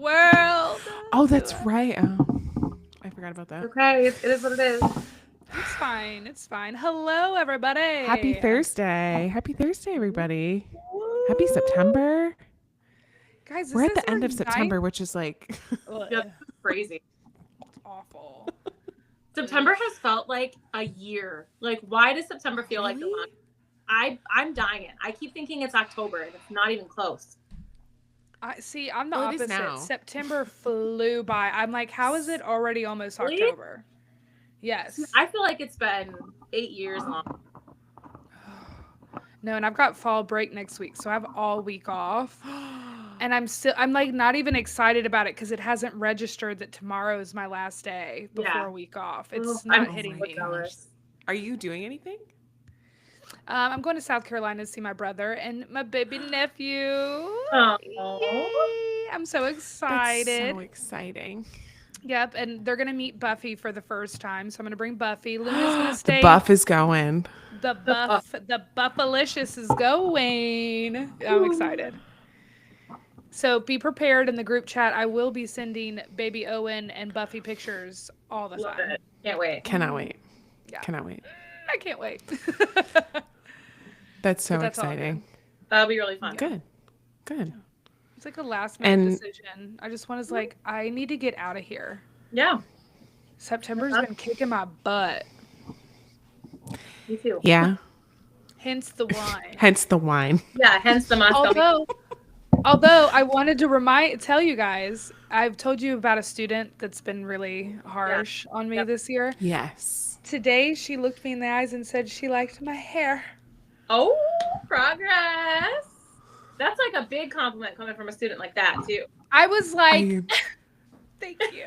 world. Oh, that's right. Oh, I forgot about that. Okay, it is what it is. It's fine. It's fine. Hello, everybody. Happy Thursday. Happy Thursday, everybody. Happy September. Guys, We're this at the is end our of September, ninth- which is like Ugh, Yeah, crazy. it's awful. September has felt like a year. Like, why does September feel like the Really? long? I'm dying it. I keep thinking it's October, and it's not even close. I'm the Well, it is opposite. now. September flew by. I'm like, how is it already almost Really? October? Yes. I feel like it's been 8 years long. No, and I've got fall break next week, so I have all week off. And I'm like not even excited about it because it hasn't registered that tomorrow is my last day before Yeah. a week off. Oh, It's I'm not so hitting so me. jealous. Are you doing anything? I'm going to South Carolina to see my brother and my baby nephew. Oh. Yay! I'm so That's excited. so exciting. Yep, and they're gonna meet Buffy for the first time, so I'm gonna bring Buffy. Luna's gonna stay. The buff is going. The Buffalicious is going. I'm excited. So be prepared in the group chat. I will be sending baby Owen and Buffy pictures all the Love time. it. Can't wait. Cannot wait. Yeah. Cannot wait. I can't wait. That's so But that's all exciting. That'll be really fun. Good. Good. It's like a last minute And- decision. I just was like, I need to get out of here. Yeah, September's been kicking my butt. me too. Yeah. Hence the wine. Hence the wine. Yeah, hence the Moscow. Although I wanted to tell you guys, I've told you about a student that's been really harsh on me this year. Yes. Today she looked me in the eyes and said she liked my hair. Oh, progress. That's like a big compliment coming from a student like that too. I was like, I- thank you.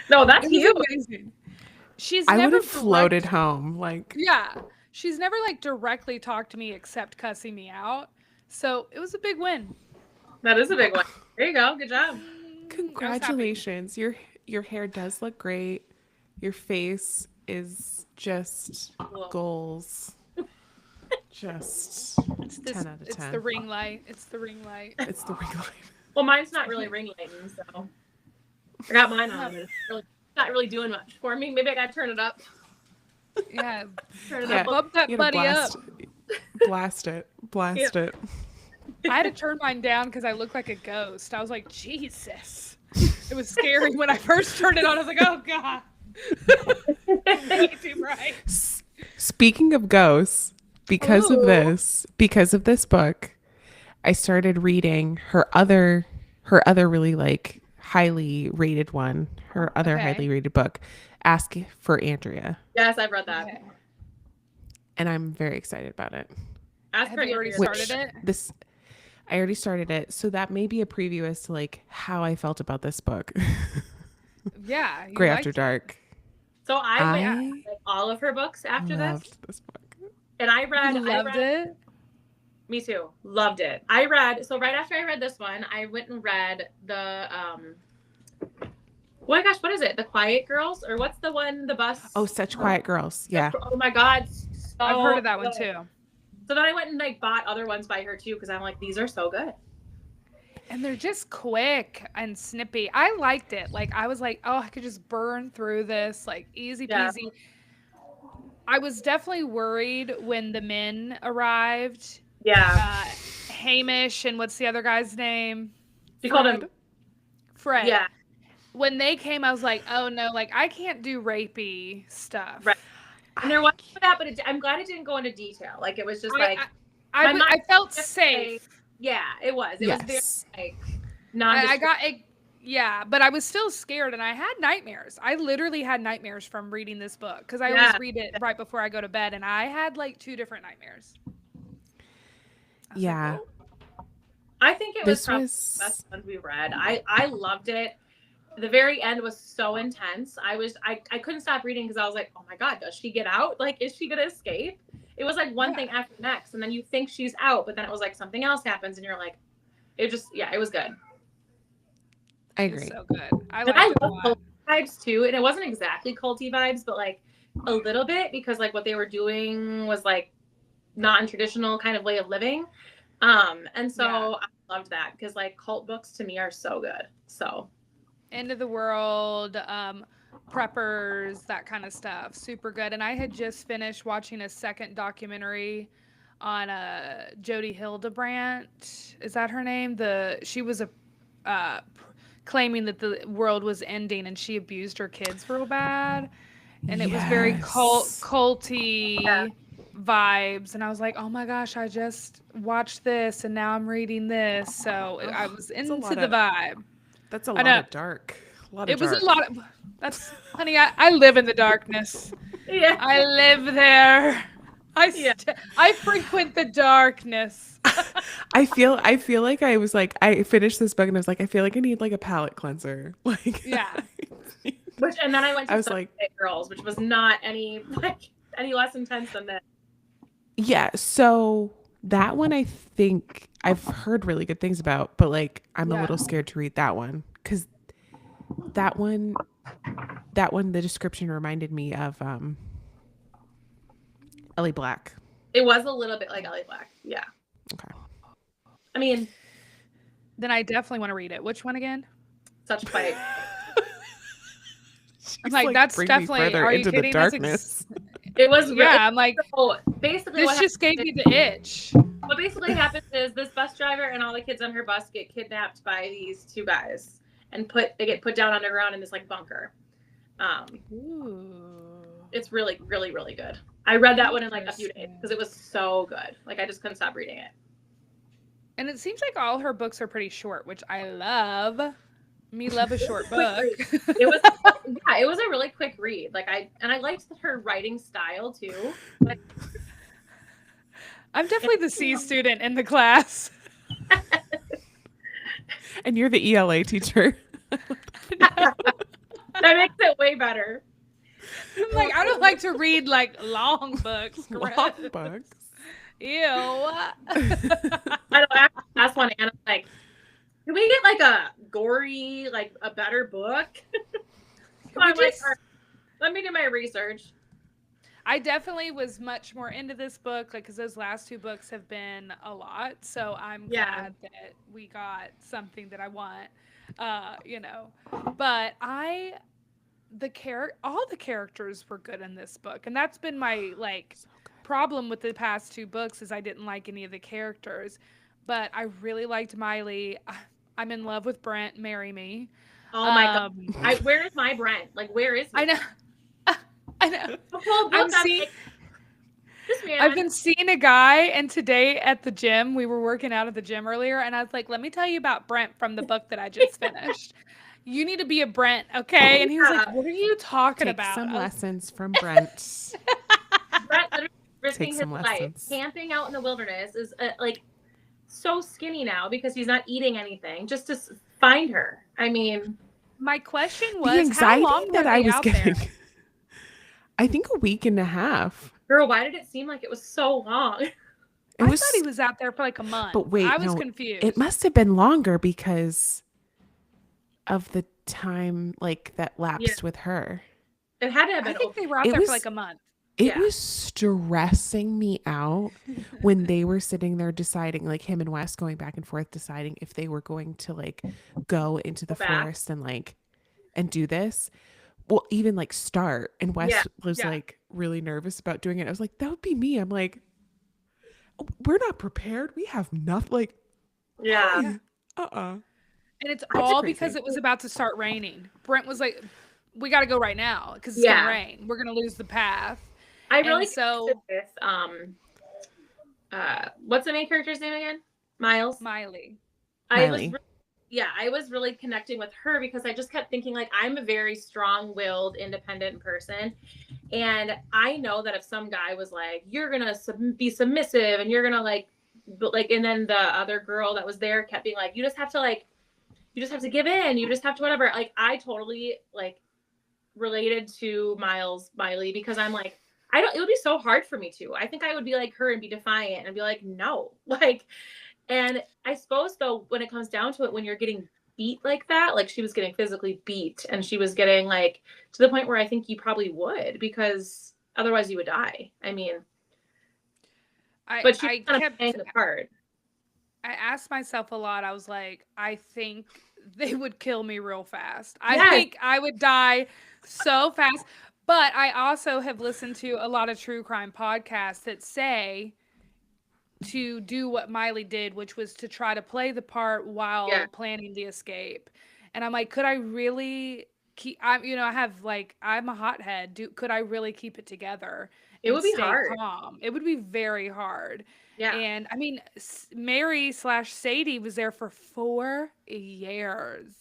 No, that's It was huge. amazing. She's I would never have floated home. Like, Yeah. She's never like directly talked to me except cussing me out. So it was a big win. That is a big one. There you go. Good job. congratulations. Your hair does look great. Your face is just goals. Just It's this, 10 out of 10. It's the ring light. It's the ring light. It's the ring light. Well, mine's not really ring lighting, so I got mine on. It's not really doing much for me. Maybe I gotta turn it up. Yeah. Turn it Yeah. up. Bump that You gotta buddy up. blast it. Blast it. I had to turn mine down because I looked like a ghost. I was like, Jesus. It was scary when I first turned it on. I was like, oh God. Way too bright. Speaking of ghosts, because Ooh. of this book, I started reading her other really like highly rated one, her other Okay. highly rated book, Ask for Andrea. Yes, I've read that. Okay. And I'm very excited about it. Ask Have for you already Andrea. started it? I already started it, so that may be a preview as to like how I felt about this book. Yeah. you Gray liked After it. Dark. So I I read all of her books after this, loved this book. and I read. You loved it? Me too. Loved it. I read, so right after I read this one, I went and read the oh my gosh, what is it? The Quiet Girls? Or what's the one, the bus? Oh, Such Quiet Girls. Yeah. Oh my God. So I've heard of that one good. too. So then I went and like bought other ones by her too, because I'm like, these are so good. And they're just quick and snippy. I liked it. Like I was like, oh, I could just burn through this, like easy Yeah. peasy. I was definitely worried when the men arrived. Yeah. Hamish and what's the other guy's name? She called him. Fred. Yeah. When they came, I was like, oh no, like I can't do rapey stuff. Right. And there was that, but I'm glad it didn't go into detail. Like it was just like, my mind I felt just safe. yeah, it was. It was Yes. very like I got it. Yeah, but I was still scared and I had nightmares. I literally had nightmares from reading this book because I Yeah. always read it right before I go to bed, and I had like 2 different nightmares. I was like, Yeah. "Oh." I think it was This probably was the best ones we read. I loved it. The very end was so intense. I couldn't stop reading because I was like, oh my God, does she get out? Like, is she gonna escape? It was like one thing after the next, and then you think she's out, but then it was like something else happens, and you're like, it was good. I It was agree. so good. I And liked I it a love lot. cult vibes too, and it wasn't exactly culty vibes, but like a little bit, because like what they were doing was like non-traditional kind of way of living. And so Yeah. I loved that because like cult books to me are so good. So End of the World, Preppers, that kind of stuff. Super good. And I had just finished watching a second documentary on Jodi Hildebrandt. Is that her name? She was claiming that the world was ending and she abused her kids real bad. And it was very culty vibes. And I was like, oh my gosh, I just watched this and now I'm reading this. So I was into the vibe. That's a lot of dark. It was a lot of, honey, I live in the darkness. yeah, I live there. I frequent the darkness. I feel like I finished this book and I was like, I feel like I need like a palate cleanser. Like, yeah. And then I went to I was like, Girls, which was not any less intense than this. Yeah, so that one I think I've heard really good things about, but like I'm a little scared to read that one because that one the description reminded me of Ellie Black. It was a little bit like Ellie Black. Yeah. Okay. I mean, then I definitely want to read it. Which one again? Such Fight. I'm like, that's definitely. Are you kidding? The darkness. It was. I'm like, so basically, this just gave me the itch. What basically happens is this bus driver and all the kids on her bus get kidnapped by these two guys and they get put down underground in this like bunker. It's really, really, really good. I read that one in like a few days because it was so good. Like I just couldn't stop reading it. And it seems like all her books are pretty short, which I love. Me love a short book. It was a really quick read. Like I liked her writing style too. Like, I'm definitely the C student in the class. And you're the ELA teacher. That makes it way better. I'm like, I don't like to read like long books. Long books. Ew. I don't actually ask one and I'm like, can we get like a gory, like a better book? I'm like, let me do my research. I definitely was much more into this book, like, because those last two books have been a lot. So I'm glad that we got something that I want, But all the characters were good in this book, and that's been my problem with the past two books is I didn't like any of the characters, but I really liked Miley. I'm in love with Brent. Marry me. Oh my god! Where is my Brent? Like, where is he? I know. I know. I've been seeing a guy, and today at the gym, we were working out at the gym earlier, and I was like, let me tell you about Brent from the book that I just finished. You need to be a Brent, okay? And he was like, what are you talking about? Take some lessons from Brent. Brent literally risking his life. Camping out in the wilderness is so skinny now because he's not eating anything just to find her. I mean, my question was, the anxiety how long that I was getting. There? I think a week and a half. Girl, why did it seem like it was so long? I thought he was out there for like a month. But wait, I was confused. It must have been longer because of the time that lapsed with her. It had to have been. I think they were out there for like a month. It was stressing me out when they were sitting there deciding, like him and Wes going back and forth, deciding if they were going to go into the forest and do this. Well, even start. And Wes was really nervous about doing it. I was like, that would be me. I'm like, we're not prepared. We have nothing. Yeah. And it's all because it was about to start raining. Brent was like, we got to go right now because it's going to rain. We're going to lose the path. I really with what's the main character's name again? Miley. I was really connecting with her because I just kept thinking I'm a very strong-willed, independent person, and I know that if some guy was like, "You're gonna be submissive," and you're gonna and then the other girl that was there kept being like, "You just have to give in. You just have to whatever." I totally related to Miley because I'm like, it would be so hard for me to. I think I would be like her and be defiant and be like, no, and I suppose though, when it comes down to it, when you're getting beat like that, she was getting physically beat and she was getting to the point where I think you probably would because otherwise you would die. I mean, but she kept playing the part. I asked myself a lot. I was like, I think they would kill me real fast. I Yes. think I would die so fast. But I also have listened to a lot of true crime podcasts that say to do what Miley did, which was to try to play the part Yeah. while planning the escape. And I'm like, could I really keep I have like I'm a hothead. Could I really keep it together It and would be stay hard. calm? It would be very hard. Yeah. And I mean, Mary/Sadie was there for 4 years.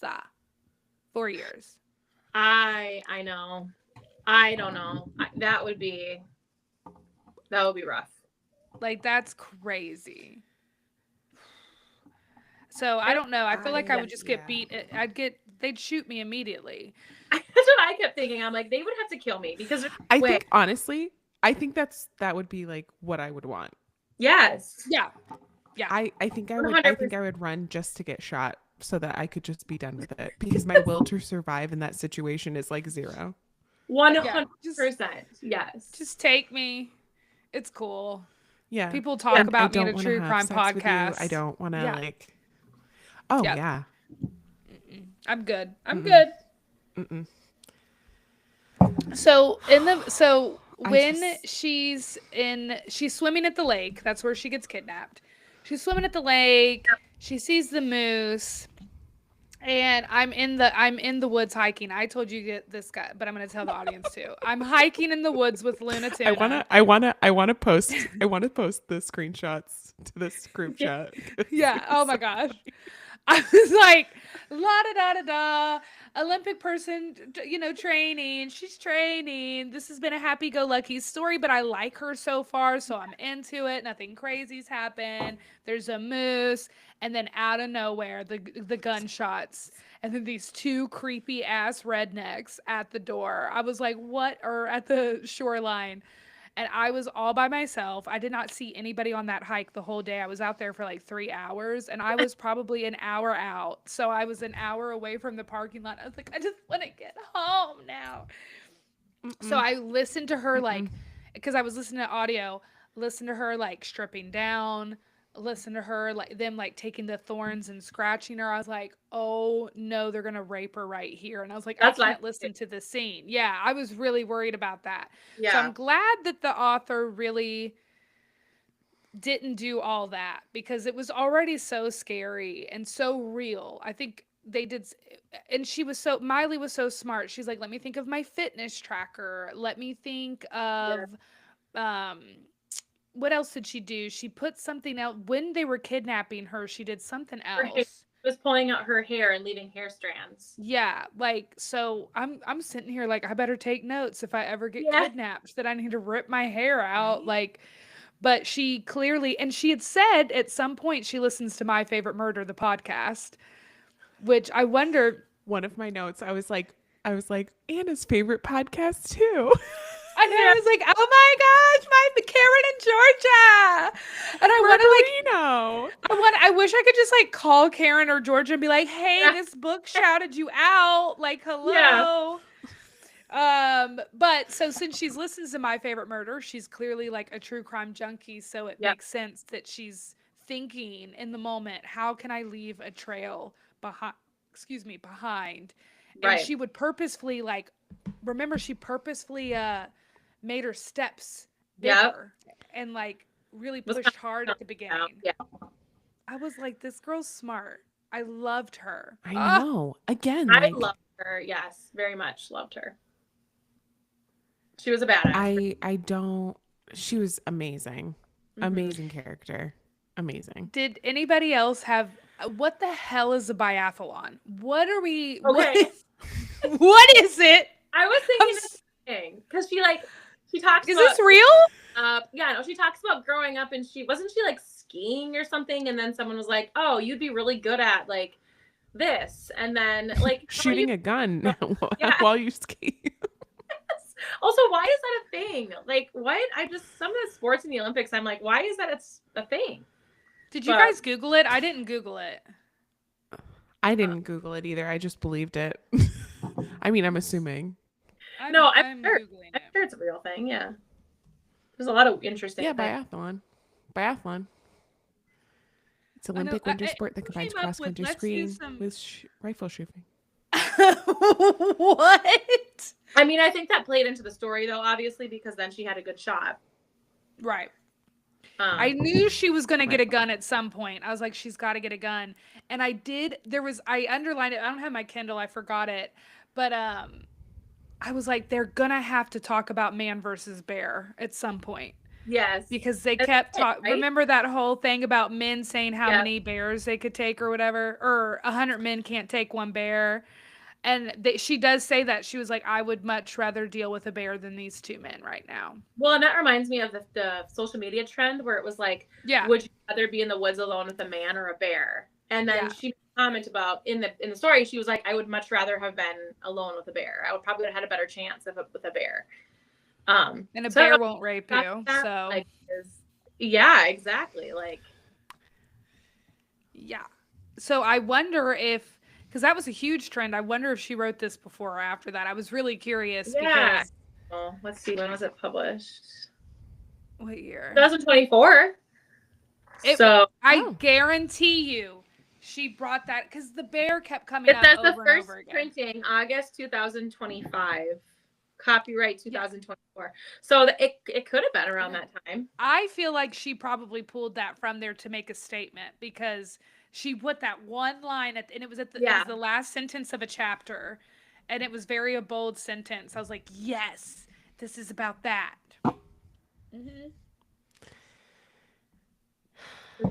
4 years. I know. I don't know. That would be rough. Like that's crazy. So I don't know. I feel like I would just get beat. They'd shoot me immediately. That's what I kept thinking. I'm like, they would have to kill me because I think honestly, I think that would be like what I would want. Yes. Yeah. I think I would 100%. run just to get shot so that I could just be done with it because my will to survive in that situation is like 0. 100%. Yes. Just take me. It's cool. Yeah. People talk about me in a wanna true have crime sex with you. podcast. I don't want to Yeah. like. Oh Yep. yeah. I'm good. I'm Mm-mm. good. Mm-mm. So when just- she's swimming at the lake, that's where she gets kidnapped. She's swimming at the lake. She sees the moose. And I'm in the woods hiking. I told you to get this guy, but I'm gonna tell the audience too. I'm hiking in the woods with Luna Tuna. I wanna post the screenshots to this group chat. Yeah. Oh my gosh. I was like, la da da da da. Olympic person, training. She's training. This has been a happy-go-lucky story, but I like her so far, so I'm into it. Nothing crazy's happened. There's a moose, and then out of nowhere, the gunshots, and then these 2 creepy ass rednecks at the door. I was like, what? Or at the shoreline. And I was all by myself. I did not see anybody on that hike the whole day. I was out there for like 3 hours, and I was probably an hour out. So I was an hour away from the parking lot. I was like, I just want to get home now. So I listened to her because I was listening to audio, listen to her like stripping down, listen to her like them like taking the thorns and scratching her. I was like, oh no, they're gonna rape her right here. And I was like, I can't listen to this scene. Yeah, I was really worried about that. Yeah. So I'm glad that the author really didn't do all that because it was already so scary and so real. I think they did, and Miley was so smart. She's like, let me think of my fitness tracker. Let me think of what else did she do? She put something out when they were kidnapping her. She did something else. Was pulling out her hair and leaving hair strands. Yeah, like so I'm sitting here like I better take notes if I ever get kidnapped that I need to rip my hair out like but she clearly and she had said at some point she listens to My Favorite Murder the podcast, which I wonder one of my notes I was like Anna's favorite podcast too. I was like, oh my gosh, my Karen and Georgia. And I wish I could just like call Karen or Georgia and be like, hey, this book shouted you out. Like, hello. Yeah. But so since she's listens to My Favorite Murder, she's clearly like a true crime junkie. So it makes sense that she's thinking in the moment, how can I leave a trail behind? And she would purposefully she purposefully made her steps bigger and like really pushed hard at the beginning. Yeah. I was like, this girl's smart. I loved her. I know. Again, I loved her. Yes, very much loved her. She was a badass. She was amazing. Mm-hmm. Amazing character. Amazing. Did anybody else have what the hell is a biathlon? What are we okay. What is it? I was thinking this thing because she talks is about, this real? She talks about growing up and she like skiing or something, and then someone was like, oh, you'd be really good at like this, and then like shooting a gun while you ski. Also, why is that a thing? Like, what? Some of the sports in the Olympics, I'm like, why is that a thing? Did you guys Google it? I didn't Google it. I didn't Google it either. I just believed it. I mean, I'm assuming. I'm sure it's a real thing. Yeah. There's a lot of interesting things. Biathlon. It's Olympic winter sport that who combines came up with, cross-country let's do skiing some. with rifle shooting. What? I mean, I think that played into the story though, obviously, because then she had a good shot. Right. I knew she was going to get a gun at some point. I was like, she's got to get a gun. And I underlined it. I don't have my Kindle. I forgot it. But I was like, they're going to have to talk about man versus bear at some point. Yes. Because they kept talking. Right? Remember that whole thing about men saying how many bears they could take or whatever? Or 100 men can't take one bear. And she does say that. She was like, I would much rather deal with a bear than these two men right now. Well, and that reminds me of the social media trend where it was like, would you rather be in the woods alone with a man or a bear? And then she commented about in the story, she was like, I would much rather have been alone with a bear. I would probably have had a better chance with a bear. And a bear won't rape you. So like, yeah, exactly. Like, yeah. So I wonder if, because that was a huge trend. I wonder if she wrote this before or after that. I was really curious. Yeah. Because, well, let's see. When was it published? What year? 2024. I guarantee you she brought that because the bear kept coming up over and over again. It says the first printing August 2025. Copyright 2024. So it could have been around that time. I feel like she probably pulled that from there to make a statement because she put that one line and it was it was the last sentence of a chapter, and it was a bold sentence. I was like, yes, this is about that. Mm-hmm.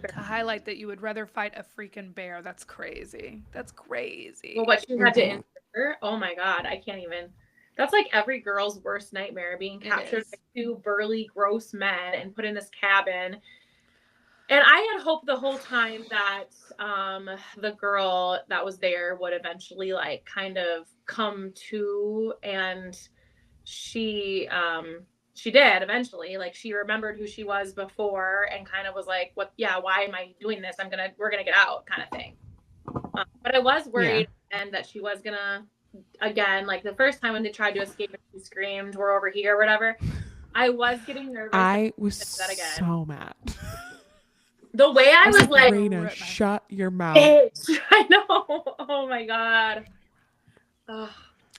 To highlight that you would rather fight a freaking bear. That's crazy. That's crazy. Well, what she had to endure. Oh my God, I can't even. That's like every girl's worst nightmare, being captured by two burly, gross men and put in this cabin. And I had hoped the whole time that the girl that was there would eventually like kind of come to, and she did eventually. Like she remembered who she was before and kind of was like, "What? Yeah, why am I doing this? We're gonna get out," kind of thing. But I was worried and that she was gonna. Again, like the first time when they tried to escape and she screamed, "We're over here," or whatever. I was getting nervous. I was so mad. The way I was like, Raina, shut your mouth. Bitch. I know. Oh my God. Ugh.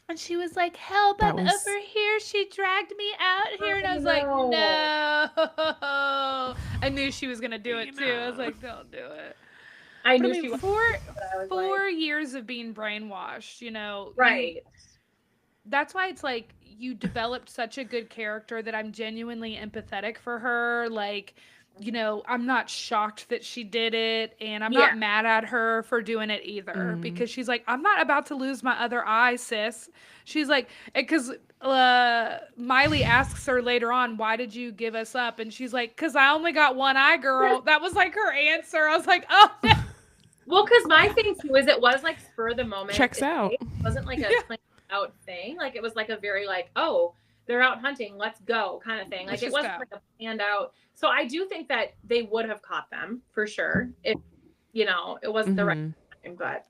And she was like, help, I'm over here. She dragged me out here. And I was like, no. I knew she was going to do it too. I was like, don't do it. I knew she was. Four years of being brainwashed, you know. Right. That's why it's like you developed such a good character that I'm genuinely empathetic for her. Like, you know, I'm not shocked that she did it, and I'm not mad at her for doing it either, because she's like, I'm not about to lose my other eye, sis. She's like, because Miley asks her later on, why did you give us up? And she's like, because I only got one eye, girl. That was like her answer. I was like, oh. Well, because my thing too is it was like spur of the moment. Checks out. It wasn't like a planned out thing. Like it was like a very like, oh, they're out hunting, let's go kind of thing. Like it wasn't like a planned out. So I do think that they would have caught them for sure if, you know, it wasn't the right time. But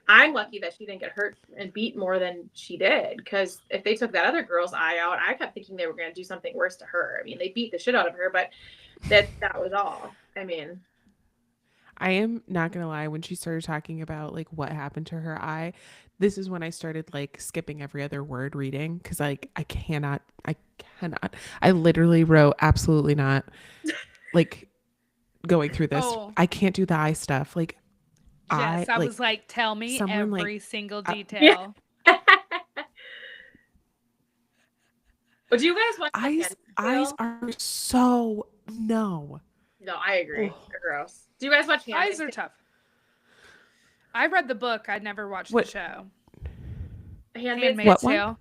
I'm lucky that she didn't get hurt and beat more than she did, because if they took that other girl's eye out, I kept thinking they were going to do something worse to her. I mean, they beat the shit out of her, but that was all. I mean, I am not going to lie, when she started talking about like what happened to her eye, this is when I started like skipping every other word reading, because like I cannot. I literally wrote absolutely not, like going through this. I can't do the eye stuff. Like, yes, I was like, tell me every single detail. Yeah. But do you guys watch eyes are so no. No, I agree. They're gross. Do you guys watch Eyes are tough. I read the book. I never watched the show. Handmaid's Tale.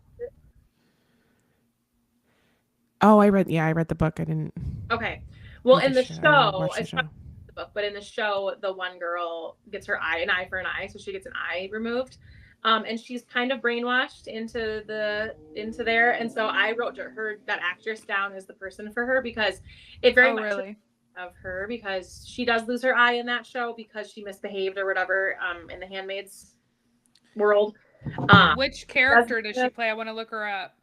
Oh, I read the book. I didn't. Okay. Well, in the show, it's not the book, but in the show, the one girl gets an eye for an eye, so she gets an eye removed. And she's kind of brainwashed into there. And so I wrote her, that actress, down as the person for her, because it very much of her, because she does lose her eye in that show because she misbehaved or whatever in the Handmaid's world. Which character does she play? I want to look her up.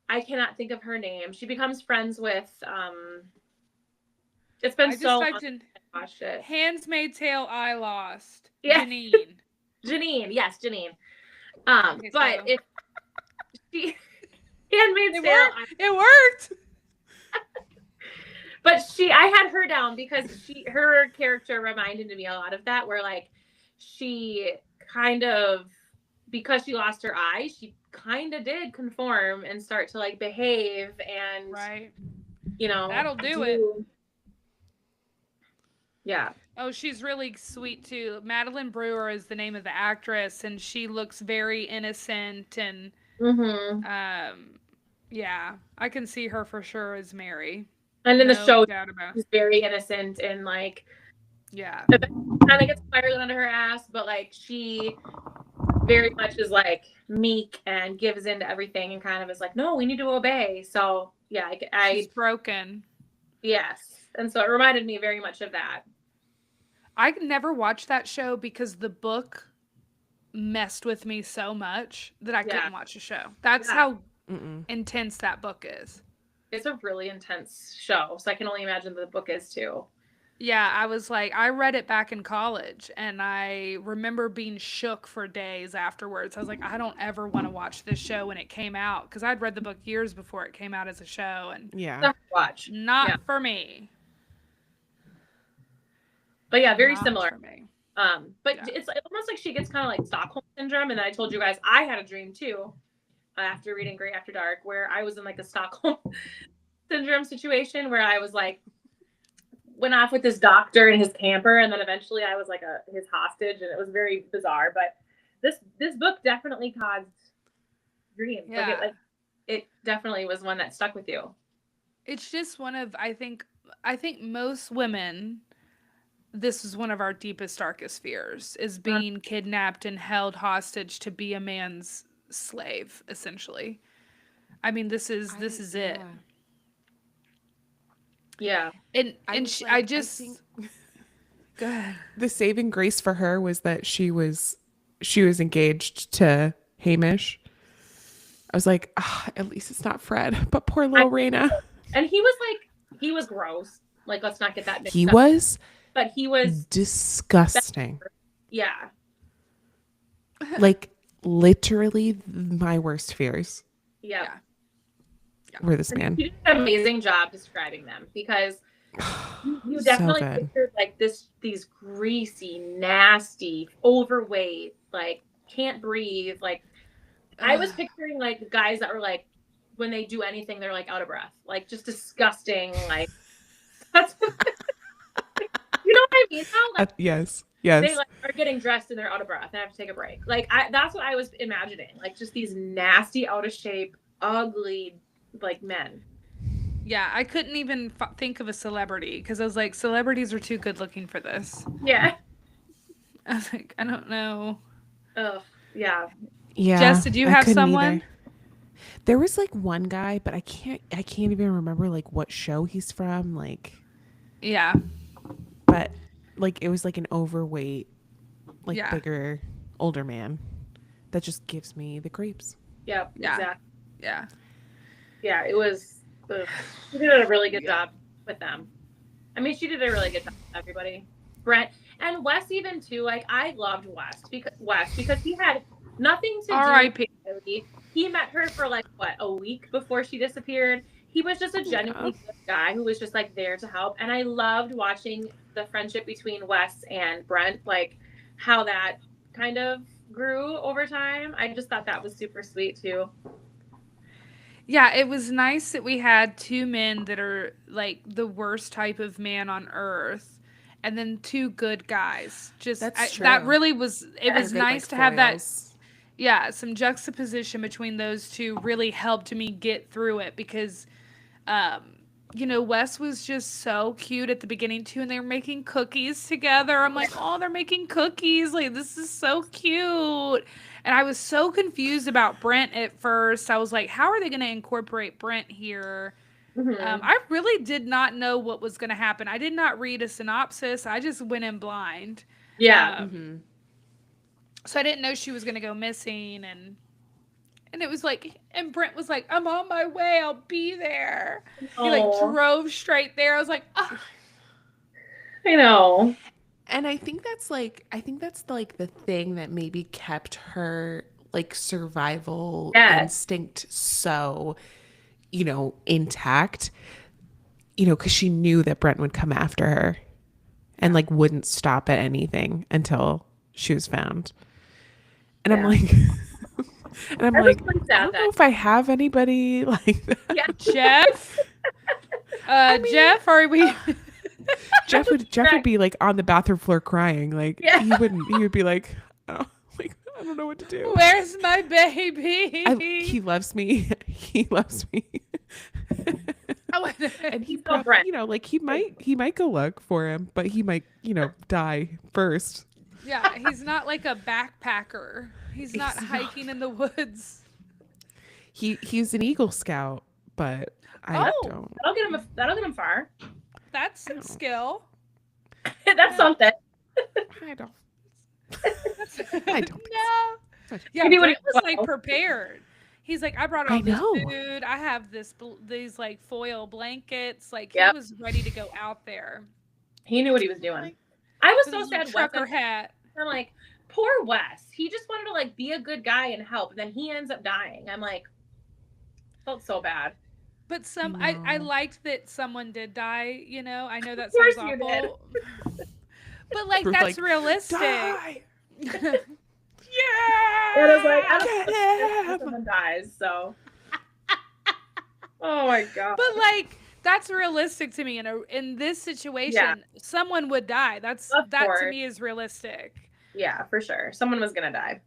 I cannot think of her name. She becomes friends with It's been I just so typed long in since I watched it. Handmaid's Tale I lost. Yeah. Janine. Janine, yes, Janine. Okay, But so if she Handmaid's it Tale, worked. It worked. but I had her down because her character reminded me a lot of that, where like she kind of, because she lost her eye, she kind of did conform and start to like behave and Right. That'll do it. Yeah. Oh, she's really sweet too. Madeline Brewer is the name of the actress, and she looks very innocent and yeah, I can see her for sure as Mary. And in the show, doubt about it. she's very innocent and like yeah, kind of gets fired under her ass, but like she very much is like meek and gives in to everything and kind of is like, no, we need to obey. So yeah, she's broken. Yes, and so it reminded me very much of that. I never watched that show because the book messed with me so much that I couldn't watch the show. That's how intense that book is. It's a really intense show, so I can only imagine the book is too. Yeah, I was like, I read it back in college, and I remember being shook for days afterwards. I was like, I don't ever want to watch this show when it came out, because I'd read the book years before it came out as a show, and watch not for me. But yeah, very similar. For me. But it's almost like she gets kind of like Stockholm syndrome, and I told you guys I had a dream too after reading Great After Dark, where I was in like a Stockholm syndrome situation where I was like, went off with this doctor in his camper, and then eventually I was like his hostage, and it was very bizarre. But this book definitely caused dreams. Yeah. Like it definitely was one that stuck with you. It's just one of I think most women, this is one of our deepest, darkest fears, is being kidnapped and held hostage to be a man's slave, essentially. I mean, this is it. Yeah. And I think go ahead. The saving grace for her was that she was engaged to Hamish. I was like, at least it's not Fred, but poor little Raina. And he was gross. Like, let's not get that mixed up. He was, but he was disgusting. Yeah. Like literally my worst fears. Yeah. Were this man. You did an amazing job describing them, because you definitely pictured like these greasy, nasty, overweight, like can't breathe. Like I was picturing like guys that were like, when they do anything, they're like out of breath, like just disgusting. Like that's you know what I mean? How, like, yes. They like are getting dressed and they're out of breath and have to take a break. Like that's what I was imagining. Like just these nasty, out of shape, ugly, like men. Yeah, I couldn't even think of a celebrity, because I was like, celebrities are too good looking for this. Yeah. I was like, I don't know. Oh, yeah. Yeah. Jess, did you have someone? Either. There was like one guy, but I can't even remember like what show he's from. Like, yeah. But like it was like an overweight, like bigger, older man that just gives me the creeps. Yep. Yeah. Exactly. Yeah. Yeah. It was. She did a really good job with them. I mean, she did a really good job with everybody. Brent and Wes even too. Like I loved Wes because he had nothing to do. R.I.P. He met her for like a week before she disappeared. He was just a genuinely good guy who was just like there to help. And I loved watching the friendship between Wes and Brent, like how that kind of grew over time. I just thought that was super sweet too. Yeah, it was nice that we had two men that are like the worst type of man on earth, and then two good guys. Just that really was. It was nice to have that. Yeah, some juxtaposition between those two really helped me get through it, because, Wes was just so cute at the beginning too, and they were making cookies together. I'm like, oh, they're making cookies. Like, this is so cute. And I was so confused about Brent at first. I was like, how are they going to incorporate Brent here? Mm-hmm. I really did not know what was going to happen. I did not read a synopsis. I just went in blind. Yeah. So I didn't know she was going to go missing. And it was like, and Brent was like, I'm on my way. I'll be there. He like drove straight there. I was like, oh. I know. And I think that's like the thing that maybe kept her like survival Yes. instinct so, intact, because she knew that Brent would come after her and like wouldn't stop at anything until she was found. And I'm Yeah. like, and I'm I was like, pretty I sad don't that. know if I have anybody like that. Yeah. Jeff? mean- Jeff, are we? Jeff would be like on the bathroom floor crying. Like Yeah. he would be like, oh, like I don't know what to do. Where's my baby? He loves me. He loves me. And he So probably, Brent. like he might go look for him, but he might, die first. Yeah, he's not like a backpacker. He's not He's not. hiking in the woods. He's an Eagle Scout, but I Oh. don't. That'll get him far. That's some skill. That's something. I don't. That's, I don't think No. Yeah, Maybe when Brent was like well. prepared. He's like, I brought I all this know. food. I have these like foil blankets. Like Yep. he was ready to go out there. He knew what he was doing. I was With so his sad. trucker Wes, hat. I'm like, poor Wes. He just wanted to like be a good guy and help, and then he ends up dying. I'm like, felt so bad. But I I know. liked that someone did die. I know that course sounds you did. awful. But like We're that's like, realistic. Die! And I was like, I Get don't know if him! someone dies, so. Oh my god. But like that's realistic to me in this situation. Someone would die. That Of to course. me is realistic. Yeah, for sure. Someone was gonna die.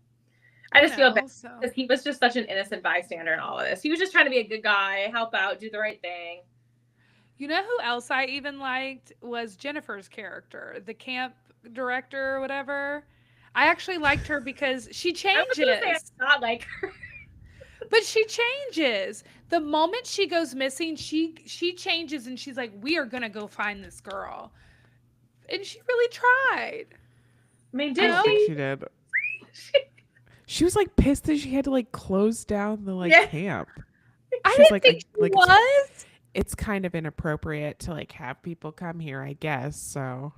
I just feel bad So. because he was just such an innocent bystander in all of this. He was just trying to be a good guy, help out, do the right thing. You know who else I even liked was Jennifer's character, the camp director or whatever. I actually liked her because she I was gonna say I changes. did not like her. But she changes. The moment she goes missing, she changes and she's like, "We are going to go find this girl." And she really tried. I mean, I did don't she? think she did. She was like pissed that she had to like close down the like Yeah. camp. I She's didn't like, think she like was. it's kind of inappropriate to like have people come here, I guess. So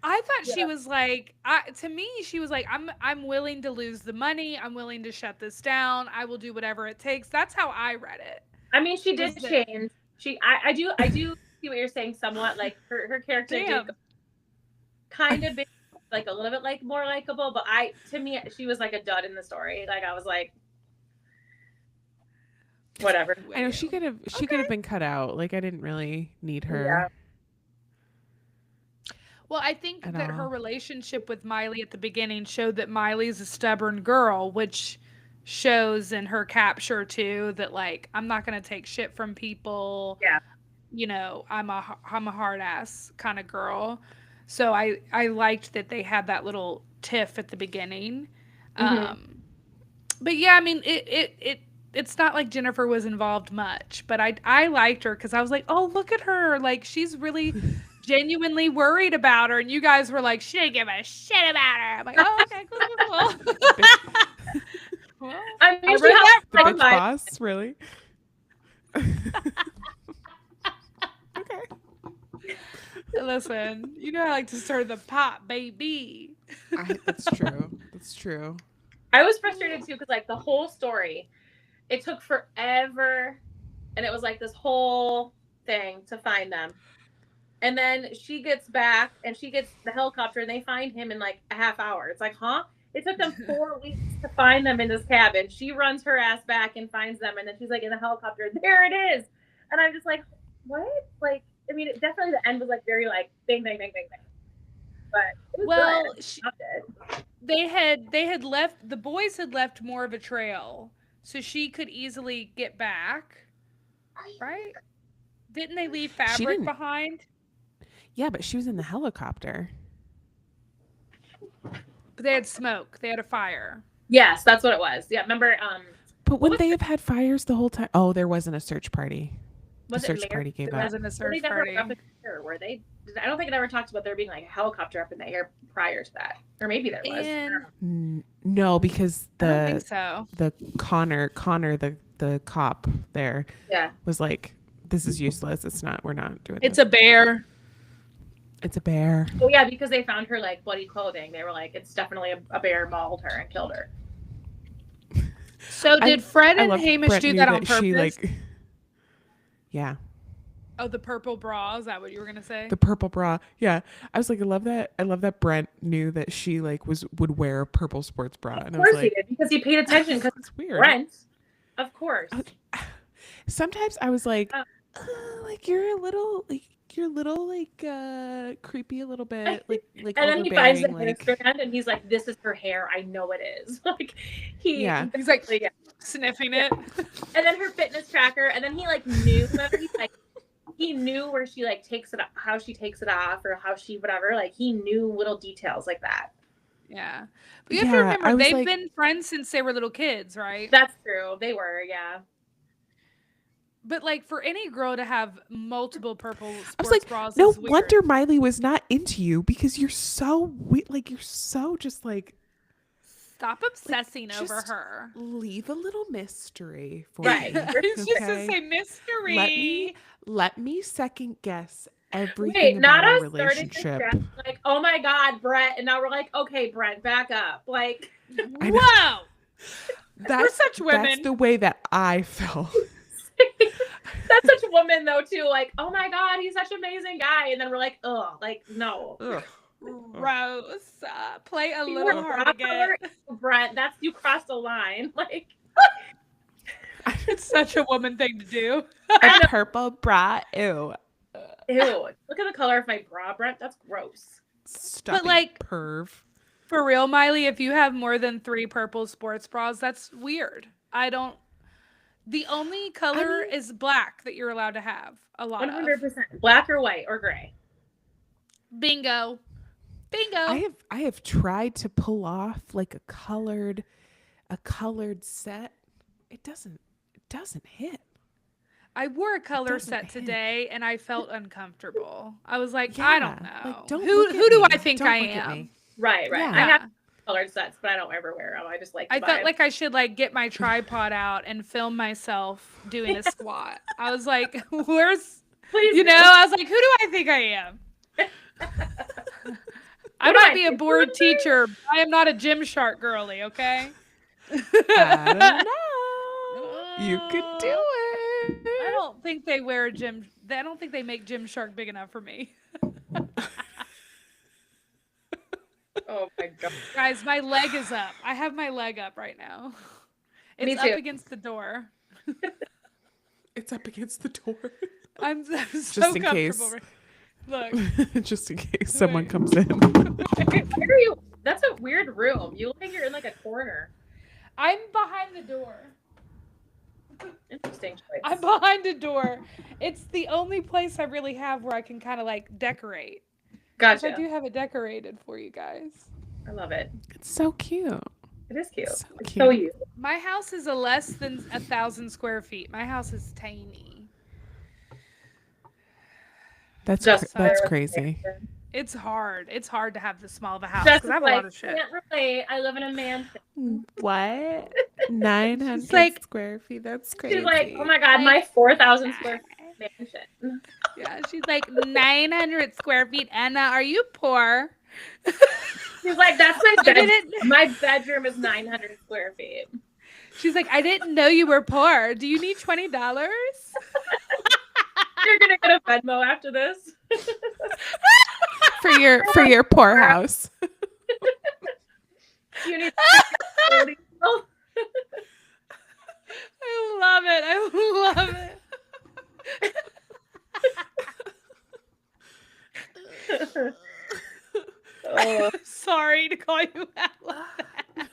I thought she Yeah. was like, to me, she was like, I'm willing to lose the money. I'm willing to shut this down. I will do whatever it takes. That's how I read it. I mean, she did Was the- change. I do see what you're saying somewhat. Like her character Damn. did kind of be like a little bit like more likable, but to me she was like a dud in the story. Like I was like, whatever. I know she could have been cut out. Like I didn't really need her. Well, I think At that her all. relationship with Miley at the beginning showed that Miley's a stubborn girl, which shows in her capture too that like I'm not going to take shit from people. Yeah. I'm a hard ass kind of girl. So I liked that they had that little tiff at the beginning. Mhm. But yeah, I mean it's not like Jennifer was involved much, but I liked her because I was like, oh, look at her, like she's really genuinely worried about her, and you guys were like, she didn't give a shit about her. I'm like, oh, okay, cool. Well, I mean, I she read helped that The bitch somebody. boss, really? Okay. listen, you know I like to stir the pot, baby. That's true. That's true. I was frustrated too because like the whole story, it took forever, and it was like this whole thing to find them. And then she gets back and she gets the helicopter and they find him in like a half hour. It's like, huh? It took them 4 weeks to find them in this cabin. She runs her ass back and finds them, and then she's like in the helicopter. There it is. And I'm just like, what? Like, I mean, definitely the end was like very like bang, bang, bang, bang, bang. But it was Well, good. Loved it. they had left, the boys had left more of a trail, so she could easily get back, right? Didn't they leave fabric didn't. behind? Yeah, but she was in the helicopter. But they had smoke. They had a fire. Yes, that's what it was. Yeah, remember? But wouldn't was they have had fires the whole time? Oh, there wasn't a search party. The Was it search Mary? party gave It up. wasn't a Were search they never party. up in the air? Were they? I don't think it ever talked about there being like a helicopter up in the air prior to that, or maybe there was. And No, because I don't think so. the Connor, the cop there Yeah. was like, "This is useless. It's not. We're not doing It's this." a bear. It's a bear. Oh yeah, because they found her like bloody clothing. They were like, it's definitely a bear mauled her and killed her. So did Fred and love Hamish Brett do knew that on purpose? She like, yeah. Oh, the purple bra. Is that what you were gonna say? The purple bra. Yeah. I was like, I love that Brent knew that she like would wear a purple sports bra. Of And course I was like, he did, because he paid attention, because it's weird. Brent. Of course. Sometimes I was like, like you're a little creepy a little bit, like and then he finds the like, strand and he's like, this is her hair, I know it is. Like he's like sniffing it. And then her fitness tracker, and then he like knew, he knew where she like takes it, how she takes it off, or how she whatever, like he knew little details like that. Yeah, but you have to remember they've been friends since they were little kids, right? That's true, they were, yeah. But like for any girl to have multiple purple sports bras, no wonder Miley was not into you, because you're so like you're so just like, stop obsessing over her. Leave a little mystery for me. It's just to say mystery. Let me second guess everything about our relationship. Like, oh my God, Brett, and now we're like, okay, Brett, back up. Like, whoa, we're such women. That's the way that I felt. That's such a woman though too. Like, oh my God, he's such an amazing guy, and then we're like, ugh, like no. Ugh. Gross. Play a little hard again. Brent, that's, you crossed a line. Like, it's such a woman thing to do. A purple bra. Ew. Ew. Look at the color of my bra, Brent. That's gross. Stop, but like, perv. For real, Miley, if you have more than 3 purple sports bras, that's weird. The only color is black that you're allowed to have. A lot 100%. Black or white or gray. Bingo. I have tried to pull off like a colored set. It doesn't hit. I wore a color set today and I felt uncomfortable. I was like, I don't know. Like, who do I think I am? Right. Yeah. I have colored sets, but I don't ever wear them. I just like. I felt like I should like get my tripod out and film myself doing a squat. I was like, where's, I was like, who do I think I am? I might be a bored teacher, but I am not a Gymshark girly, okay? I don't know. You could do it. I don't think they wear I don't think they make Gymshark big enough for me. Oh my God. Guys, my leg is up. I have my leg up right now. It's up against the door. It's up against the door. I'm so just in case. Look. Just in case someone comes in. Where are you? That's a weird room. You look like you're in like a corner. I'm behind the door. Interesting choice. I'm behind a door. It's the only place I really have where I can kind of like decorate. Gotcha. I do have it decorated for you guys. I love it. It's so cute. It is cute. So it's cute. so you. My house is a less than 1,000 square feet. My house is tiny. That's crazy. It's hard. It's hard to have this small of a house because I have a lot of shit. Can't relate. I live in a mansion. What? 900 square feet. That's crazy. She's like, oh my God, my 4,000 square feet mansion. Yeah, she's like 900 square feet. Anna, are you poor? She's like, that's my bedroom. My bedroom is 900 square feet. She's like, I didn't know you were poor. Do you need $20? You're gonna get a Venmo after this. for your poor house. You need. I love it. I love it. Oh. Sorry to call you out like that.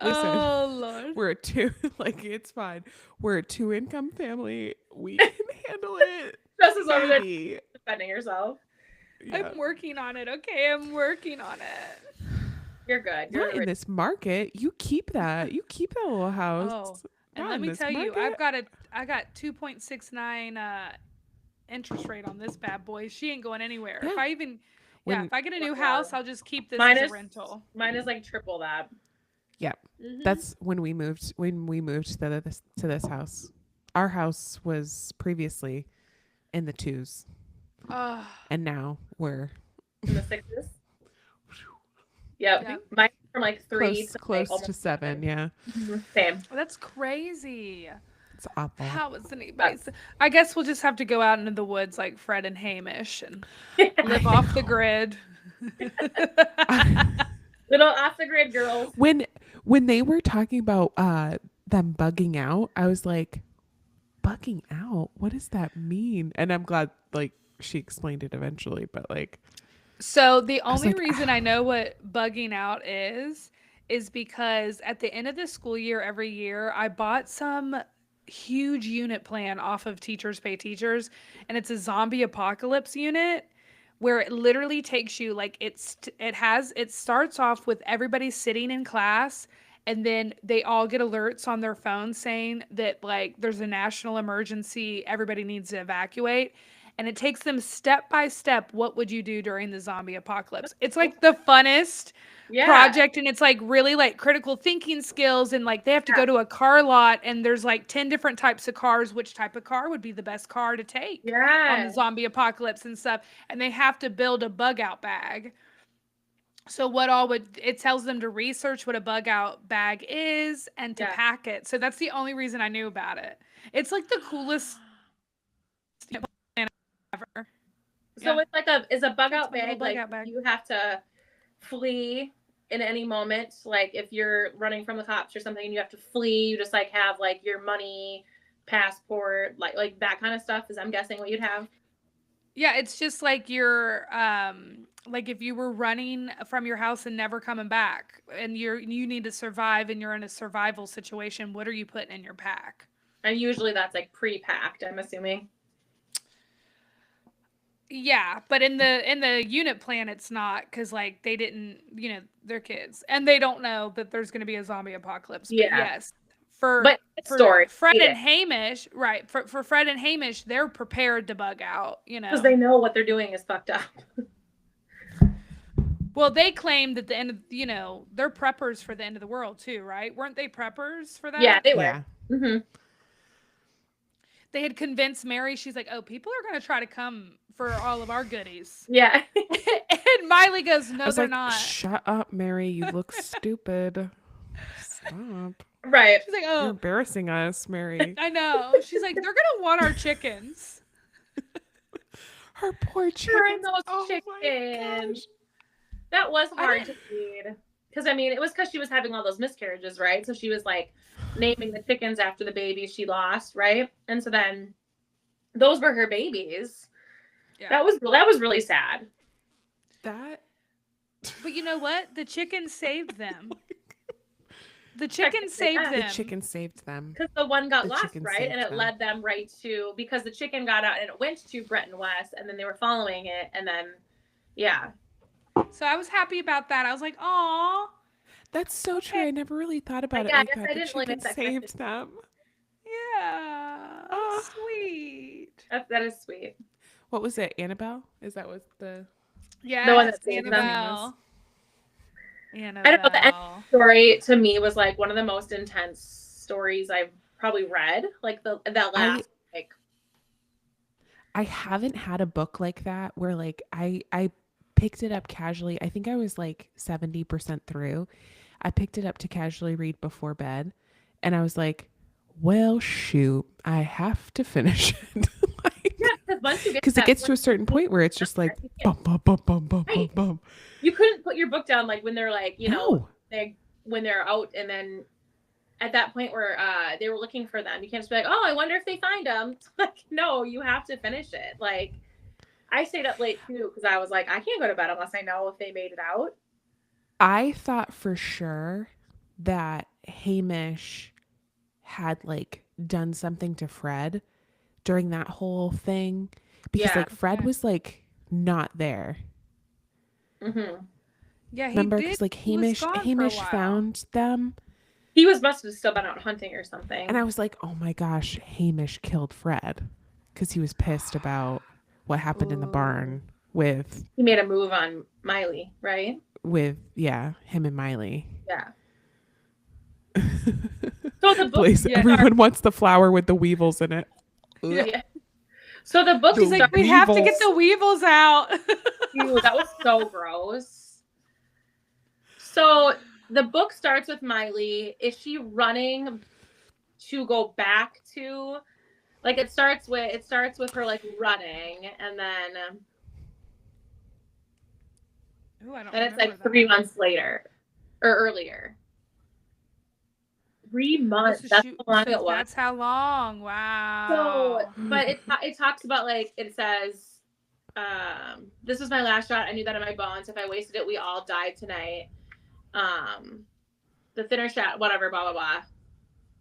Listen, oh Lord, we're it's fine. We're a 2-income family. We can handle it. Jess is over there defending herself. Yeah. I'm working on it. Okay, I'm working on it. You're good. Not in this market. You keep that. You keep that little house. Oh, and let me tell you, I got 2.69 interest rate on this bad boy. She ain't going anywhere. Yeah. If I get a new house, I'll just keep this as a rental. Mine is like triple that. Yeah. Mm-hmm. That's when we moved to this house. Our house was previously in the 2s. And now we're in the 6s. Yep. Yeah. Mine from like 3 to close like to 7. Yeah. Same. That's crazy. It's awful. How is anybody? I guess we'll just have to go out into the woods like Fred and Hamish and live off the grid. Little off the grid girls. When they were talking about them bugging out, I was like, bugging out? What does that mean? And I'm glad like she explained it eventually, but like, so the only like, reason I know what bugging out is because at the end of the school year every year I bought some huge unit plan off of Teachers Pay Teachers, and it's a zombie apocalypse unit where it literally takes you like it starts off with everybody sitting in class, and then they all get alerts on their phone saying that like there's a national emergency, everybody needs to evacuate, and it takes them step by step. What would you do during the zombie apocalypse? It's like the funnest project, and it's like really like critical thinking skills, and like they have to go to a car lot, and there's like 10 different types of cars. Which type of car would be the best car to take on the zombie apocalypse and stuff, and they have to build a bug out bag. So it tells them to research what a bug out bag is and to pack it. So that's the only reason I knew about it. It's like the coolest plan ever. So it's like a bug out bag, like you have to flee in any moment. Like if you're running from the cops or something and you have to flee, you just like have like your money, passport, like that kind of stuff is, I'm guessing, what you'd have. Yeah, it's just like you're like if you were running from your house and never coming back, and you need to survive and you're in a survival situation, what are you putting in your pack? And usually that's like pre-packed, I'm assuming. Yeah, but in the unit plan it's not, because like they didn't, they're kids and they don't know that there's going to be a zombie apocalypse. But yes, for Fred and Hamish, right? For Fred and Hamish, they're prepared to bug out, because they know what they're doing is fucked up. Well, they claimed that the end of, they're preppers for the end of the world too, right? Weren't they preppers for that? Yeah, they were. Yeah. Mm-hmm. They had convinced Mary. She's like, "Oh, people are going to try to come for all of our goodies." Yeah. And Miley goes, "No, they're not." Shut up, Mary. You look stupid. Stop. Right. She's like, "Oh, you're embarrassing us, Mary." I know. She's like, "They're going to want our chickens." Her poor chickens. Chickens. That was hard to read. Because, I mean, it was because she was having all those miscarriages, right? So she was like naming the chickens after the babies she lost, right? And so then those were her babies. Yeah. That was really sad. But you know what? The chickens saved them. The chicken saved them. The chicken saved them. Because the one got lost, right? And it led them right to, because the chicken got out and it went to Brett and Wes, and then they were following it, and then, yeah. So I was happy about that. I was like, "Aw." That's so true. I never really thought about it like that. The chicken saved them. Yeah. That's sweet. That is sweet. What was it? Annabelle? Is that what the... Yeah, the one that Annabelle. I don't know. The end story to me was like one of the most intense stories I've probably read. Like that last I haven't had a book like that where like I picked it up casually. I think I was like 70% through. I picked it up to casually read before bed, and I was like, well, shoot, I have to finish it. Because it gets to a certain point where it's just like bum bum bum bum bum bum bum. You couldn't put your book down like when they're like, when they're out, and then at that point where they were looking for them, you can't just be like, "Oh, I wonder if they find them." Like, no, you have to finish it. Like, I stayed up late too because I was like, I can't go to bed unless I know if they made it out. I thought for sure that Hamish had like done something to Fred during that whole thing, because like Fred was like not there. Mm-hmm. Yeah, remember, because like Hamish found them. He must have still been out hunting or something. And I was like, oh my gosh, Hamish killed Fred, because he was pissed about what happened in the barn with. He made a move on Miley, right? With him and Miley. Yeah. So the book, everyone wants the flower with the weevils in it. Yeah. So the book He's He's like, we have to get the weevils out. Ew, that was so gross. So the book starts with Miley. Is she running to go back to, like, it starts with her like running, and then Ooh, I don't and it's remember like that. 3 months later or earlier. 3 months. That's how long it was. That's how long. Wow. So, but it talks about, like, it says, this was my last shot. I knew that in my bones. If I wasted it, we all died tonight. The thinner shot, whatever, blah, blah, blah.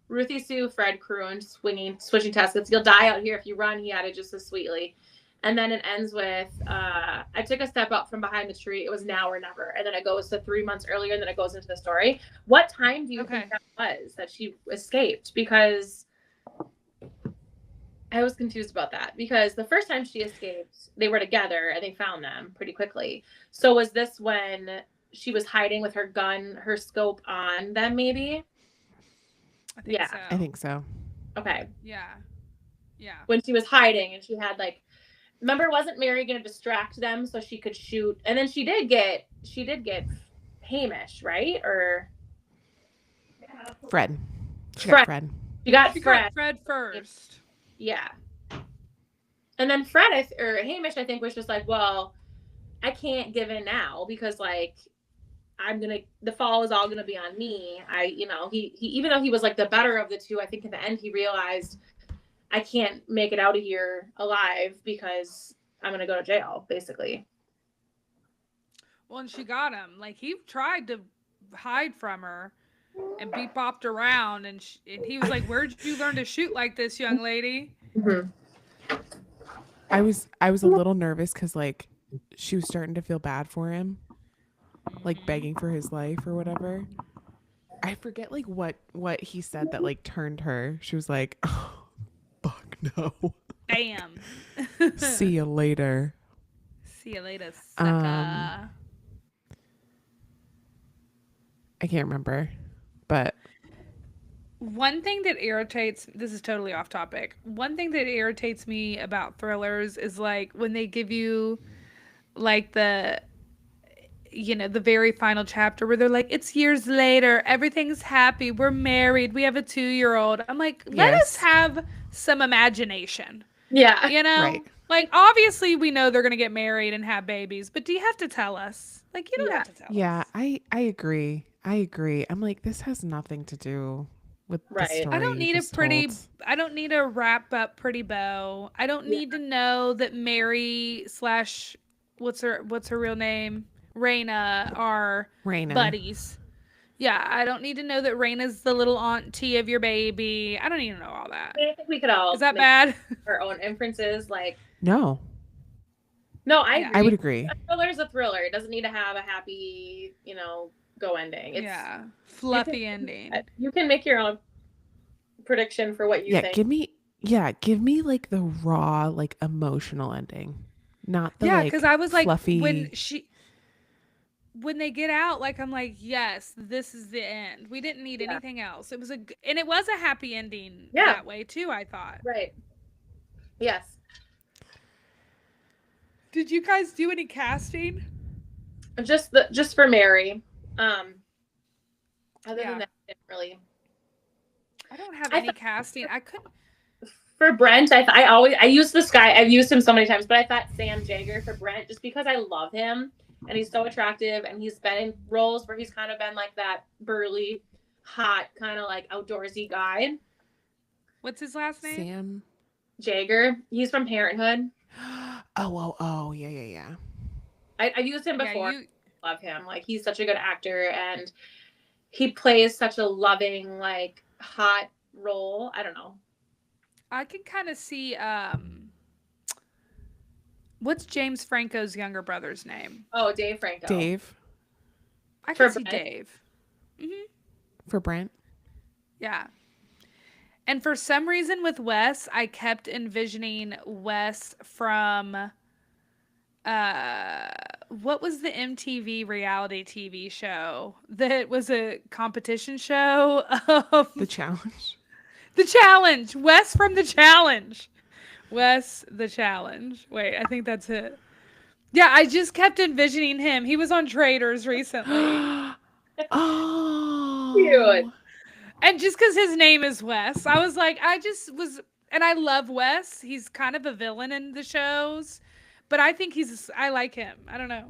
Ruthie Sue, Fred crooned, switching taskets. You'll die out here if you run, he added just as sweetly. And then it ends with, I took a step up from behind the tree. It was now or never. And then it goes to 3 months earlier, and then it goes into the story. What time do you think that was that she escaped? Because I was confused about that. Because the first time she escaped, they were together, and they found them pretty quickly. So was this when she was hiding with her gun, her scope on them, maybe? I think so. I think so. Okay. Yeah. Yeah. When she was hiding, and she had, like, remember, wasn't Mary going to distract them so she could shoot? And then she did get Hamish, right? Or Fred. She got Fred. She got She Fred. got Fred first. Yeah. And then Fred or Hamish, I think, was just like, well, I can't give in now because, like, the fall is all gonna be on me. He even though he was like the better of the two, I think in the end he realized, I can't make it out of here alive because I'm going to go to jail, basically. Well, and she got him. Like, he tried to hide from her and be bopped around. And he was like, where'd you learn to shoot like this, young lady? Mm-hmm. I was a little nervous because, like, she was starting to feel bad for him. Like, begging for his life or whatever. I forget, like, what he said that, like, turned her. She was like, oh, fuck no. Bam. See you later. See you later, sucker. I can't remember, but one thing that irritates, this is totally off topic. One thing that irritates me about thrillers is, like, when they give you, like, the very final chapter where they're like, it's years later, everything's happy, we're married, we have a 2-year-old. I'm like, let us have some imagination. Yeah. Right. Like, obviously we know they're gonna get married and have babies, but do you have to tell us? Like, you don't have to tell us. Yeah, I agree. I'm like, this has nothing to do with the story. I don't need I don't need a wrap up pretty bow. I don't need to know that Mary / what's her real name? Raina are buddies. Yeah, I don't need to know that Raina's the little auntie of your baby. I don't need to know all that. I think we could all. Is that bad? Our own inferences, like. No, I agree. I would agree. A thriller's a thriller. It doesn't need to have a happy, go ending. It's, fluffy ending. You can make your own prediction for what you think. Give me like the raw, like, emotional ending, not the because I was like, fluffy. when they get out, like, I'm like, yes, this is the end. We didn't need anything else. It was a happy ending that way too, I thought. Right. Yes. Did you guys do any casting? Just for Mary. Other than that, I didn't really. I don't have any casting. I couldn't. For Brent, I use this guy. I've used him so many times, but I thought Sam Jaeger for Brent, just because I love him and he's so attractive, and he's been in roles where he's kind of been like that burly, hot, kind of like outdoorsy guy. What's his last name? Sam Jaeger. He's from Parenthood. Oh, yeah. I've used him before. Love him. Like, he's such a good actor, and he plays such a loving, like, hot role. I don't know. I can kind of see what's James Franco's younger brother's name? Oh, Dave Franco. Dave. I can see Dave. Mm-hmm. For Brent. Yeah. And for some reason with Wes, I kept envisioning Wes from what was the MTV reality TV show that was a competition show of The Challenge. The Challenge. Wes from The Challenge. Wes the Challenge. Wait, I think that's it. Yeah, I just kept envisioning him. He was on Traders recently. Cute. Oh. And just because his name is Wes, I was like, I just was, and I love Wes. He's kind of a villain in the shows, but I think I like him. I don't know.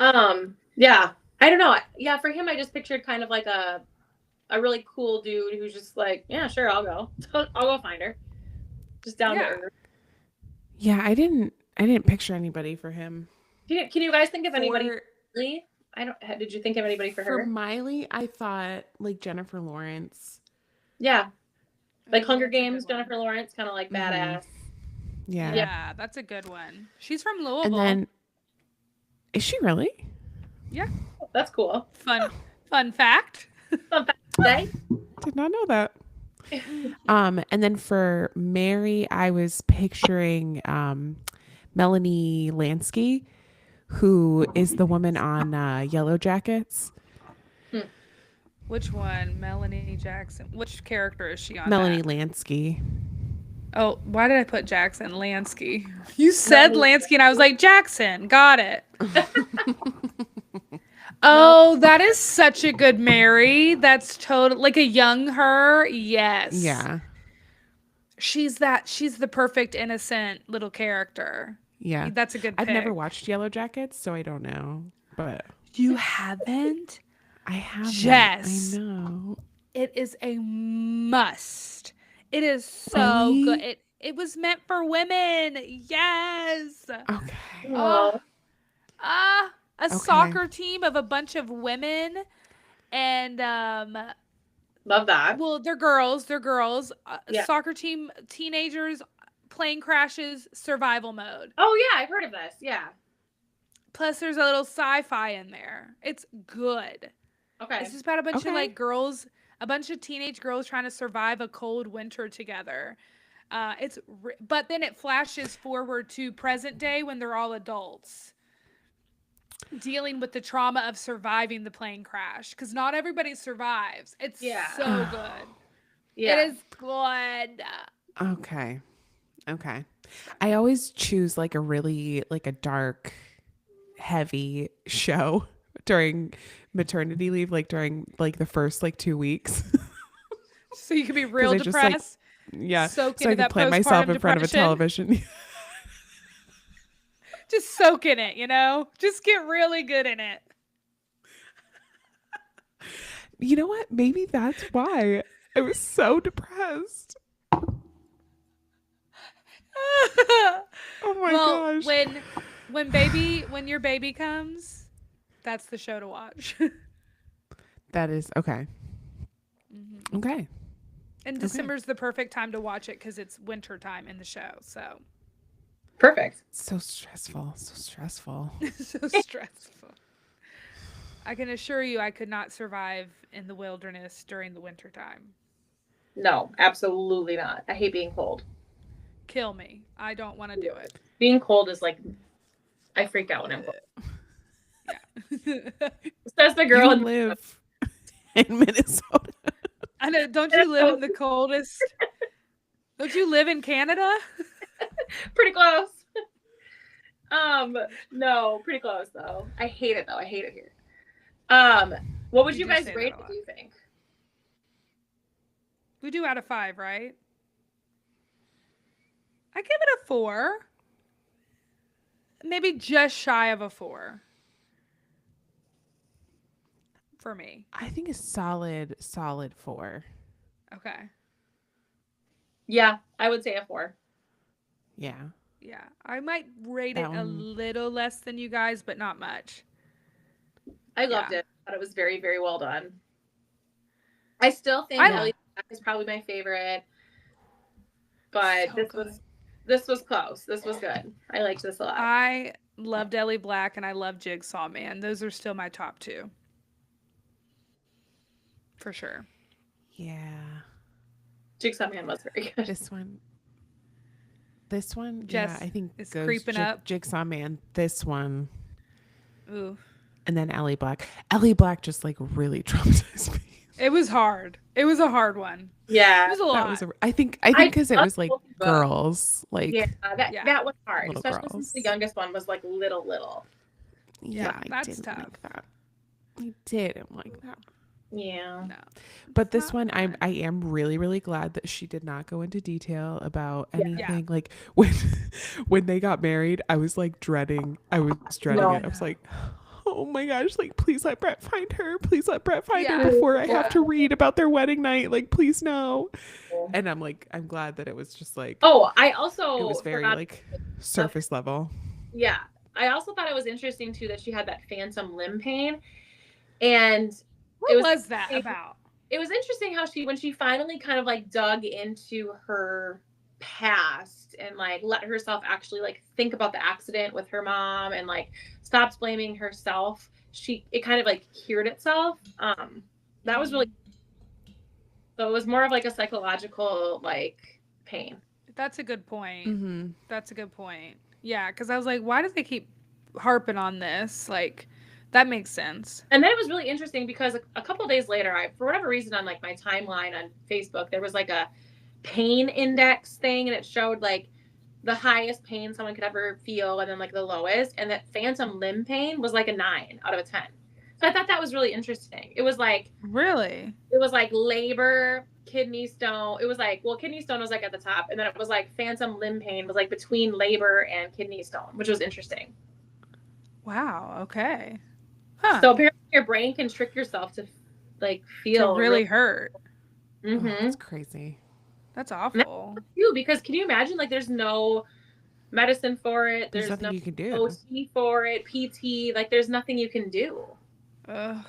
Yeah. Yeah. I don't know. Yeah, for him, I just pictured kind of like a really cool dude who's just like, yeah, sure, I'll go. I'll go find her. Just down to earth. Yeah, I didn't picture anybody for him. Can you guys think of anybody? Really? I don't. Did you think of anybody for her? For Miley, I thought like Jennifer Lawrence. Yeah, like Hunger That's a good Games, one. Jennifer Lawrence, kind of like badass. Yeah. Yeah, that's a good one. She's from Louisville. And then, is she really? Yeah, That's cool. fun fact. Fun fact today. Did not know that. And then for Mary, I was picturing Melanie Lansky, who is the woman on Yellow Jackets. Which one? Melanie Jackson. Which character is she on? Melanie that? Lansky. Oh, why did I put Jackson? Lansky. You said Lansky, and I was like, Jackson. Got it. Oh, that is such a good Mary. That's total like a young her. Yes. Yeah. She's the perfect innocent little character. Yeah. That's a good pick. I've never watched Yellow Jackets, so I don't know. But You haven't? I have. Jess. I know. It is a must. It is so Really? good. It was meant for women. Yes. Okay. Oh, A soccer team of a bunch of women, and love that. well, they're girls. Yeah. Soccer team, teenagers, plane crashes, survival mode. Oh yeah, I've heard of this. Yeah. Plus, there's a little sci-fi in there. It's good. Okay. It's just about a bunch of Okay. like girls, a bunch of teenage girls trying to survive a cold winter together. But then it flashes forward to present day when they're all adults, dealing with the trauma of surviving the plane crash, because not everybody survives. It's so good. Yeah. It is good. Okay. Okay. I always choose like a really like a dark, heavy show during maternity leave, like during like the first like 2 weeks. So you can be real I just, like, depressed. Yeah. Soak So I into can that play myself in postpartum front of a depression. television. Just soak in it, Just get really good in it. You know what? Maybe that's why I was so depressed. Oh my gosh. When your baby comes, that's the show to watch. That is okay. Okay. And December's the perfect time to watch it because it's winter time in the show. So Perfect. So stressful. So stressful. so stressful. I can assure you I could not survive in the wilderness during the winter time. No, absolutely not. I hate being cold. Kill me. I don't want to do it. Being cold is like, I freak out when I'm cold. Yeah. Says the girl You in live in Minnesota. I know. Don't you live in the coldest? Don't you live in Canada? pretty close. No, pretty close though. I hate it though. I hate it here. What would You you do guys say rate that a it, lot. do you think? We do out of 5, right? I give it a 4. Maybe just shy of a 4. For me. I think a solid 4. Okay. Yeah, I would say a 4. Yeah. Yeah. I might rate it That a one- little less than you guys, but not much. I loved Yeah. it. I thought it was very, very well done. I still think I- Ellie Black is probably my favorite. But So this good. was close. This was good. I liked this a lot. I loved Ellie Black and I love Jigsaw Man. Those are still my top 2. For sure. Yeah. Jigsaw Man was very good. This one, Jess, yeah, I think it's goes creeping up. Jigsaw Man, this one, Ooh. and then Ellie Black. Ellie Black just like really traumatized me. It was hard. It was a hard one. It Yeah. was a That lot. was I think because it was like both of them. girls, like Yeah, Yeah. that was hard, Little especially since the girls. youngest one was like little. yeah, I that's didn't tough. like that. I didn't like that. Yeah. No. But this Not one, fun. I am really, really glad that she did not go into detail about Yeah. anything. Like when they got married, I was like dreading. I was dreading No. it. I was like, oh my gosh, like please let Brett find her. Please let Brett find Yeah. her before I have to Yeah. read about their wedding night. Like please no. And I'm glad that it was just like Oh, I also it was very forgot- like surface level. Yeah. I also thought it was interesting too that she had that phantom limb pain. And What it was that it- about? it was interesting how when she finally kind of like dug into her past and like let herself actually like think about the accident with her mom and like stopped blaming herself, it kind of like cured itself. That was really, so it was more of like a psychological like pain. That's a good point. Mm-hmm. That's a good point. Yeah, because I was like, why do they keep harping on this? Like, that makes sense. And then it was really interesting because a couple of days later, for whatever reason on like my timeline on Facebook, there was like a pain index thing, and it showed like the highest pain someone could ever feel and then like the lowest, and that phantom limb pain was like a 9 out of a 10. So I thought that was really interesting. It was like labor, kidney stone. It was like, well, kidney stone was like at the top, and then it was like phantom limb pain was like between labor and kidney stone, which was interesting. Wow. Okay. Huh. So apparently your brain can trick yourself to like feel to really hurt. Mm-hmm. Oh, that's crazy. That's awful. Because can you imagine like there's no medicine for it, There's there's nothing no you can do. OT for it, PT, like there's nothing you can do. Ugh.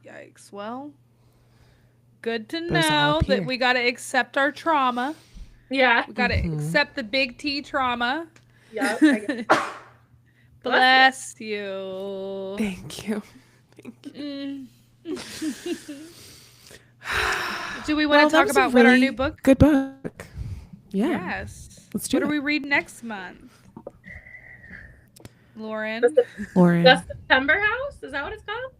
Yikes. Well, good to But it's all know up that here. we got to accept our trauma. Yeah. We got to Mhm. accept the big T trauma. Yeah. I guess. Bless you. Thank you. Thank you. Mm. Do we want Well, to that talk was a about what our really new book? Good book. Yeah. Yes. Let's do What it. do we read next month? Lauren? Lauren. The September House? Is that what it's called?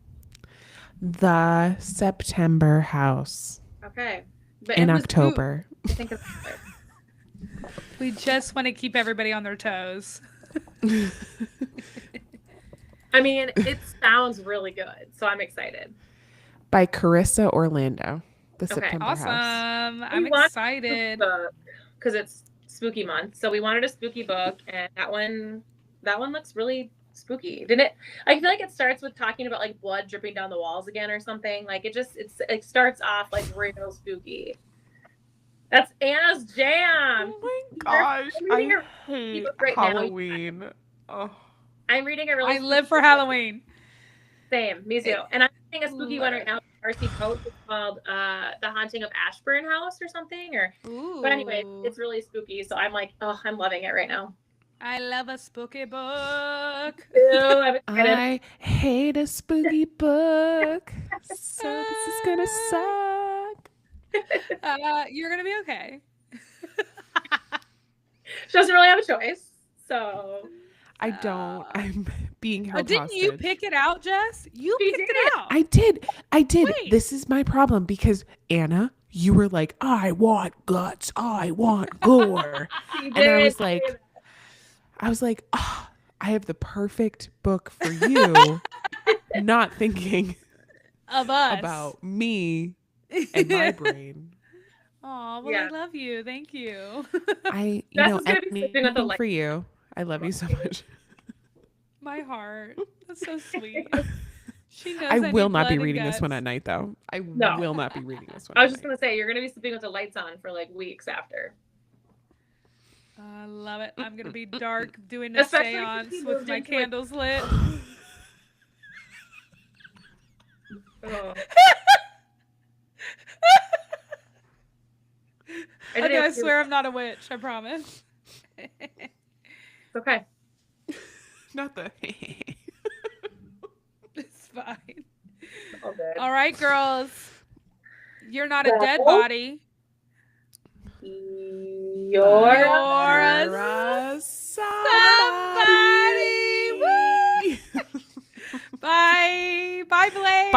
The September House Okay. But in it was- October. I think it's We just want to keep everybody on their toes. I mean, it sounds really good, so I'm excited. By Carissa Orlando. The Okay, September Awesome. House. I'm We want excited. Because it's spooky month, so we wanted a spooky book, and that one looks really spooky. Didn't it? I feel like it starts with talking about like blood dripping down the walls again or something. Like it starts off like real spooky. That's Anna's jam. Oh my gosh, reading a hate book right now. Halloween. Oh. I'm reading a really I live for spooky book. Halloween. Same, me too. And I'm reading a spooky one Love right now. Darcy Coates. It's called The Haunting of Ashburn House or something. But anyway, it's really spooky. So I'm like, oh, I'm loving it right now. I love a spooky book. Ew, I'm excited. I hate a spooky book. So this is gonna suck. You're gonna be okay. She doesn't really have a choice. So I don't. I'm being held Didn't you hostage. pick it out, Jess? You She picked did. it out. I did. Wait. This is my problem because Anna, you were like, I want guts. I want gore. she And I was like, oh, I have the perfect book for you. Not thinking Of us. about me and my brain. Oh, well, Yeah. I love you. Thank you. You Jess know, is gonna be sleeping with the anything light. for you. I love you so much. My heart. That's so sweet. She knows I will need not be blood and reading this one guts. at night, though. I No. will not be reading this one. I was at just gonna say you're gonna be sleeping with the lights on for like weeks after. I love it. I'm gonna be dark doing a Especially since seance you with moved my into, like- candles lit. Oh. Okay, I swear I'm not a witch. I promise. It's okay. night. Not the. It's fine. All good. All right, girls. You're not a dead Well, body. You're You're a You're a somebody. Woo! Bye. Bye, Blake.